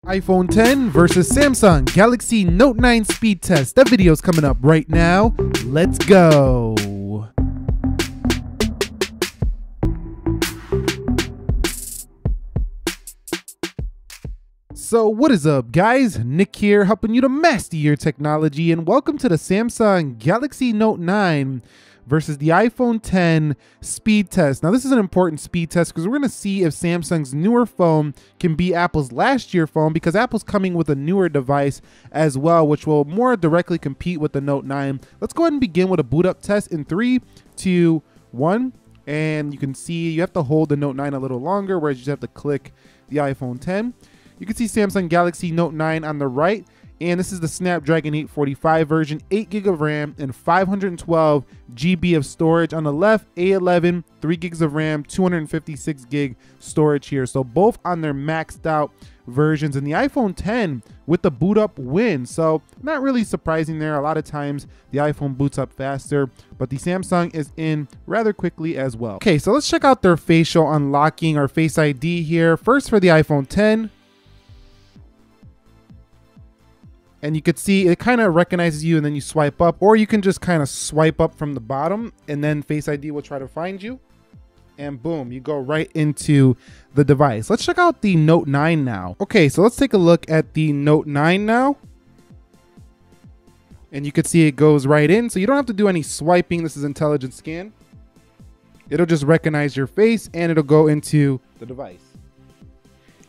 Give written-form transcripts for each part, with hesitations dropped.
iPhone 10 versus Samsung Galaxy Note 9 speed test. That video's coming up right now. Let's go. So what is up, guys? Nick here, helping you to master your technology, and welcome to the Samsung Galaxy Note 9 versus the iPhone 10 speed test. Now this is an important speed test because we're going to see if Samsung's newer phone can beat Apple's last year phone, because Apple's coming with a newer device as well, which will more directly compete with the Note 9. Let's go ahead and begin with a boot up test in 3, 2, 1. And you can see you have to hold the Note 9 a little longer, whereas you just have to click the iPhone 10. You can see Samsung Galaxy Note 9 on the right, and this is the Snapdragon 845 version, 8 GB of RAM and 512 GB of storage. On the left, A11, 3 GB of RAM, 256 GB storage here. So both on their maxed out versions, and the iPhone 10 with the boot up win. So not really surprising there. A lot of times the iPhone boots up faster, but the Samsung is in rather quickly as well. Okay, so let's check out their facial unlocking or Face ID here. First for the iPhone 10. And you could see it kind of recognizes you and then you swipe up, or you can just kind of swipe up from the bottom and then Face ID will try to find you. And boom, you go right into the device. Let's check out the Note 9 now. Okay, so let's take a look at the Note 9 now. And you can see it goes right in. So you don't have to do any swiping. This is intelligent scan. It'll just recognize your face and it'll go into the device.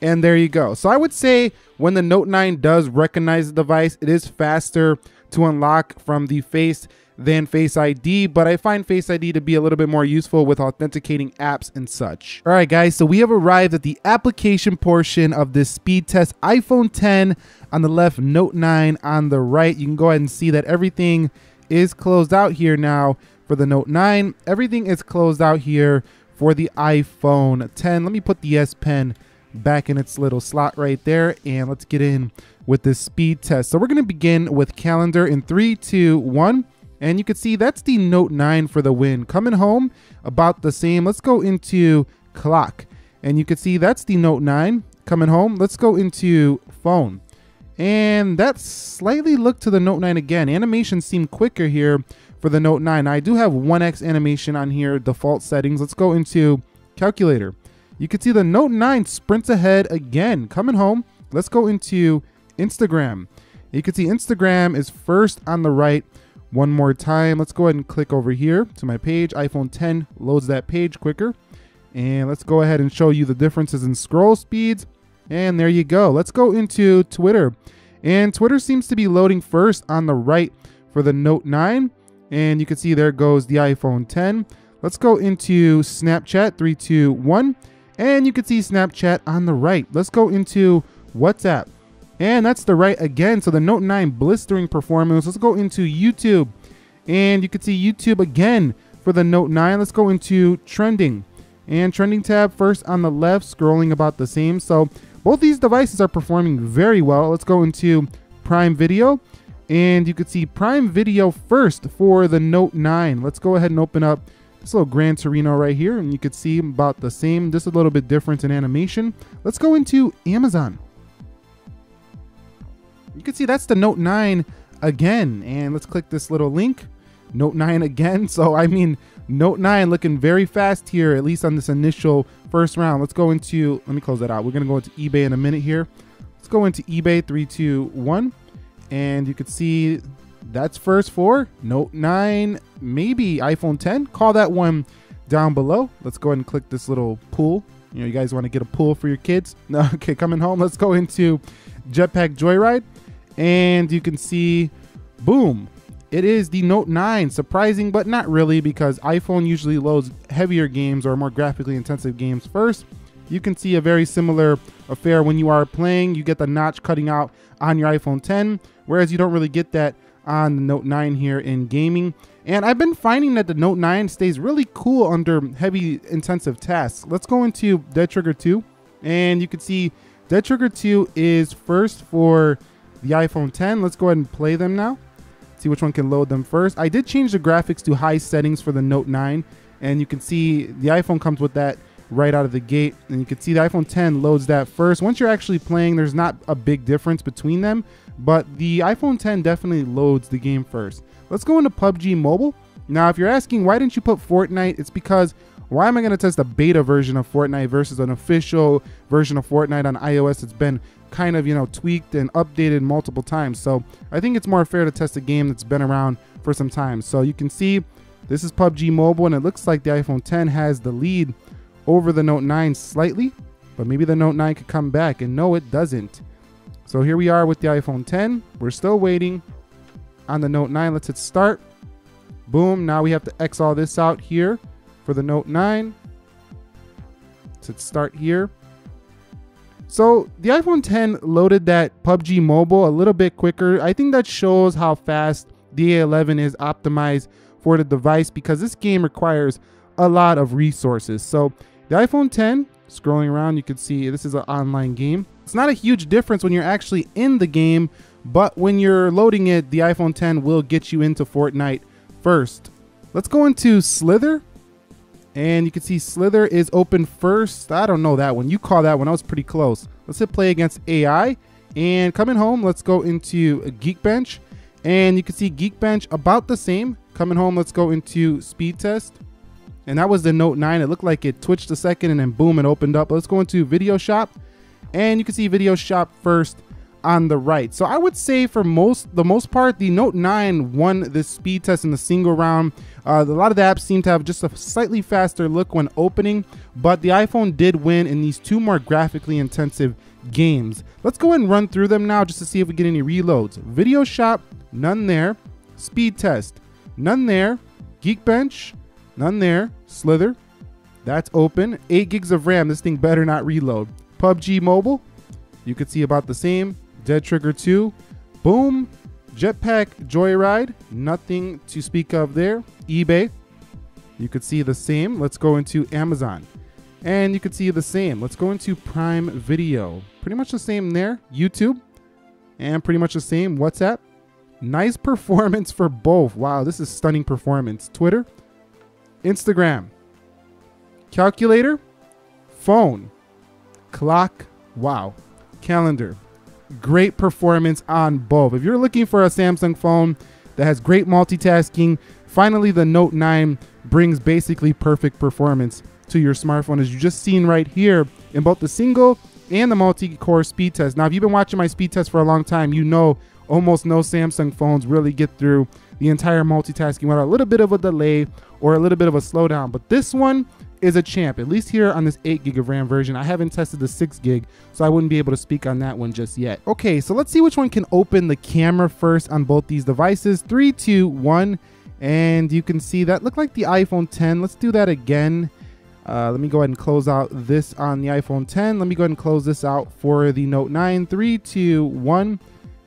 And there you go. So I would say when the Note 9 does recognize the device, it is faster to unlock from the face than Face ID, but I find Face ID to be a little bit more useful with authenticating apps and such. All right, guys, so we have arrived at the application portion of this speed test. iPhone 10 on the left, Note 9 on the right. You can go ahead and see that everything is closed out here now for the Note 9. Everything is closed out here for the iPhone 10. Let me put the S Pen back in its little slot right there, and let's get in with this speed test. So we're going to begin with calendar in 3, 2, 1, and you can see that's the Note 9 for the win. Coming home about the same. Let's go into clock, and you can see that's the Note 9 coming home. Let's go into phone, and that slightly looked to the Note 9 again. Animations seem quicker here for the Note 9. I do have 1x animation on here, default settings. Let's go into calculator. You can see the Note 9 sprints ahead again. Coming home, let's go into Instagram. You can see Instagram is first on the right one more time. Let's go ahead and click over here to my page. iPhone 10 loads that page quicker. And let's go ahead and show you the differences in scroll speeds. And there you go. Let's go into Twitter. And Twitter seems to be loading first on the right for the Note 9. And you can see there goes the iPhone 10. Let's go into Snapchat, 3, 2, 1. And you can see Snapchat on the right. Let's go into WhatsApp. And that's the right again. So the Note 9 blistering performance. Let's go into YouTube. And you can see YouTube again for the Note 9. Let's go into trending. And trending tab first on the left, scrolling about the same. So both these devices are performing very well. Let's go into Prime Video. And you can see Prime Video first for the Note 9. Let's go ahead and open up this little Gran Torino right here, and you can see about the same, just a little bit different in animation. Let's go into Amazon. You can see that's the Note 9 again, and let's click this little link. Note 9 again. So I mean, Note 9 looking very fast here, at least on this initial first round. Let's go into, let me close that out. We're gonna go into eBay in a minute here. Let's go into eBay, 3, 2, 1, and you can see that's first for Note 9, maybe iPhone 10. Call that one down below. Let's go ahead and click this little pool. You know, you guys want to get a pool for your kids? No, okay, coming home. Let's go into Jetpack Joyride. And you can see, boom, it is the Note 9. Surprising, but not really, because iPhone usually loads heavier games or more graphically intensive games first. You can see a very similar affair when you are playing. You get the notch cutting out on your iPhone 10, whereas you don't really get that on the Note 9 here in gaming. And I've been finding that the Note 9 stays really cool under heavy intensive tasks. Let's go into Dead Trigger 2, and you can see Dead Trigger 2 is first for the iPhone 10. Let's go ahead and play them now, see which one can load them first. I did change the graphics to high settings for the Note 9, and you can see the iPhone comes with that right out of the gate. And you can see the iPhone 10 loads that first. Once you're actually playing, there's not a big difference between them, but the iPhone 10 definitely loads the game first. Let's go into PUBG Mobile. Now, if you're asking, why didn't you put Fortnite? It's because why am I going to test a beta version of Fortnite versus an official version of Fortnite on iOS? It's been kind of, tweaked and updated multiple times. So I think it's more fair to test a game that's been around for some time. So you can see this is PUBG Mobile, and it looks like the iPhone 10 has the lead over the Note 9 slightly, but maybe the Note 9 could come back, and no, it doesn't. So here we are with the iPhone 10. We're still waiting on the Note 9. Let's hit start. Boom. Now we have to X all this out here for the Note 9. Let's hit start here. So the iPhone 10 loaded that PUBG Mobile a little bit quicker. I think that shows how fast the A11 is optimized for the device, because this game requires a lot of resources. So the iPhone 10, scrolling around, you can see this is an online game. It's not a huge difference when you're actually in the game, but when you're loading it, the iPhone 10 will get you into Fortnite first. Let's go into Slither. And you can see Slither is open first. I don't know that one. You call that one. I was pretty close. Let's hit play against AI. And coming home, let's go into Geekbench. And you can see Geekbench about the same. Coming home, let's go into Speed Test. And that was the Note 9. It looked like it twitched a second and then boom, it opened up. Let's go into Video Shop. And you can see Video Shop first on the right. So I would say for the most part, the Note 9 won this speed test in the single round. A lot of the apps seem to have just a slightly faster look when opening, but the iPhone did win in these two more graphically intensive games. Let's go ahead and run through them now just to see if we get any reloads. Video Shop, none there. Speed Test, none there. Geekbench, none there. Slither, that's open. 8 gigs of RAM, this thing better not reload. PUBG Mobile, you could see about the same. Dead Trigger 2, boom. Jetpack Joyride, nothing to speak of there. eBay, you could see the same. Let's go into Amazon, and you could see the same. Let's go into Prime Video, pretty much the same there. YouTube, and pretty much the same. WhatsApp, nice performance for both. Wow, this is stunning performance. Twitter, Instagram, calculator, phone, clock, wow, calendar. Great performance on both. If you're looking for a Samsung phone that has great multitasking, finally the Note 9 brings basically perfect performance to your smartphone, as you just seen right here in both the single and the multi-core speed test. Now, if you've been watching my speed test for a long time, you know almost no Samsung phones really get through the entire multitasking without a little bit of a delay or a little bit of a slowdown. But this one is a champ, at least here on this 8 gig of RAM version. I haven't tested the 6 gig, so I wouldn't be able to speak on that one just yet. Okay, so let's see which one can open the camera first on both these devices. 3, 2, 1, and you can see that looked like the iPhone 10. Let's do that again. Let me go ahead and close out this on the iPhone 10. Let me go ahead and close this out for the Note 9. 3, 2, 1.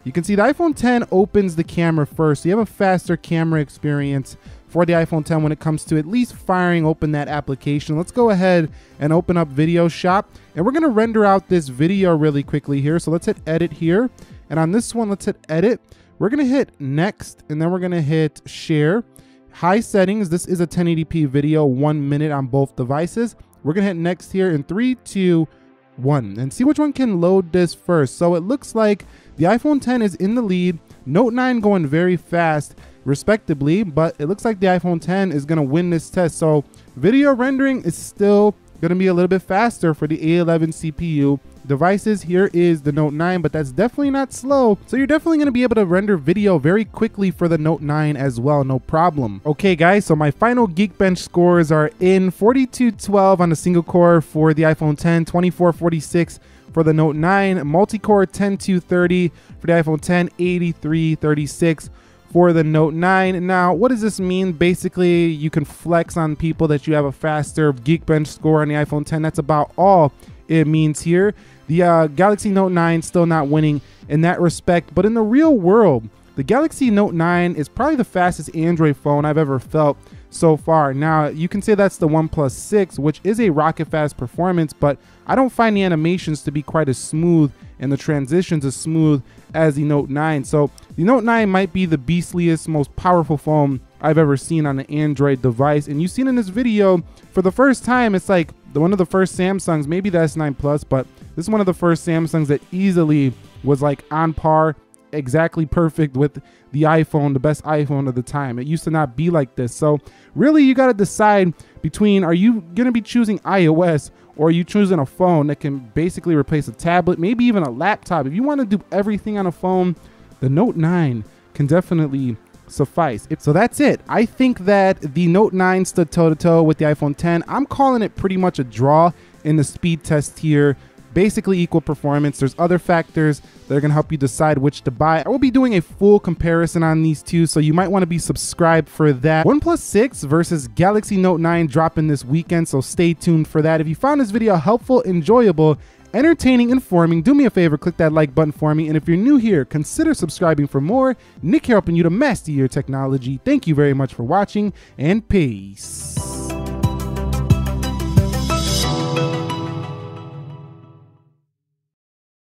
You can see the iPhone 10 opens the camera first, so you have a faster camera experience for the iPhone 10 when it comes to at least firing open that application. Let's go ahead and open up Video Shop, and we're gonna render out this video really quickly here. So let's hit edit here, and on this one, let's hit edit. We're gonna hit next, and then we're gonna hit share. High settings, this is a 1080p video, 1 minute on both devices. We're gonna hit next here in 3, 2, 1, and see which one can load this first. So it looks like the iPhone 10 is in the lead, Note 9 going very fast, respectively, but it looks like the iPhone 10 is going to win this test. So video rendering is still going to be a little bit faster for the A11 CPU devices. Here is the Note 9, but that's definitely not slow. So you're definitely going to be able to render video very quickly for the Note 9 as well, no problem. Okay guys, so my final Geekbench scores are in: 4212 on the single core for the iPhone 10, 2446 for the Note 9, multi-core 10230 for the iPhone 10, 8336 for the Note 9. Now, what does this mean? Basically, you can flex on people that you have a faster Geekbench score on the iPhone 10. That's about all it means here. The Galaxy Note 9 still not winning in that respect, but in the real world, the Galaxy Note 9 is probably the fastest Android phone I've ever felt so far. Now, you can say that's the OnePlus 6, which is a rocket fast performance, but I don't find the animations to be quite as smooth and the transitions as smooth as the Note 9. So the Note 9 might be the beastliest, most powerful phone I've ever seen on an Android device. And you've seen in this video, for the first time, it's like one of the first Samsungs, maybe the S9 Plus, but this is one of the first Samsungs that easily was like on par, exactly perfect with the iPhone, the best iPhone of the time. It used to not be like this. So really you got to decide between, are you going to be choosing iOS, or are you choosing a phone that can basically replace a tablet, maybe even a laptop? If you want to do everything on a phone, the Note 9 can definitely suffice. So that's it. I think that the Note 9 stood toe-to-toe with the iPhone 10. I'm calling it pretty much a draw in the speed test here. Basically equal performance. There's other factors that are going to help you decide which to buy. I will be doing a full comparison on these two, so you might want to be subscribed for that. OnePlus 6 versus Galaxy Note 9 dropping this weekend, so stay tuned for that. If you found this video helpful, enjoyable, entertaining, informing, do me a favor, click that like button for me. And if you're new here, consider subscribing for more. Nick here helping you to master your technology. Thank you very much for watching, and peace.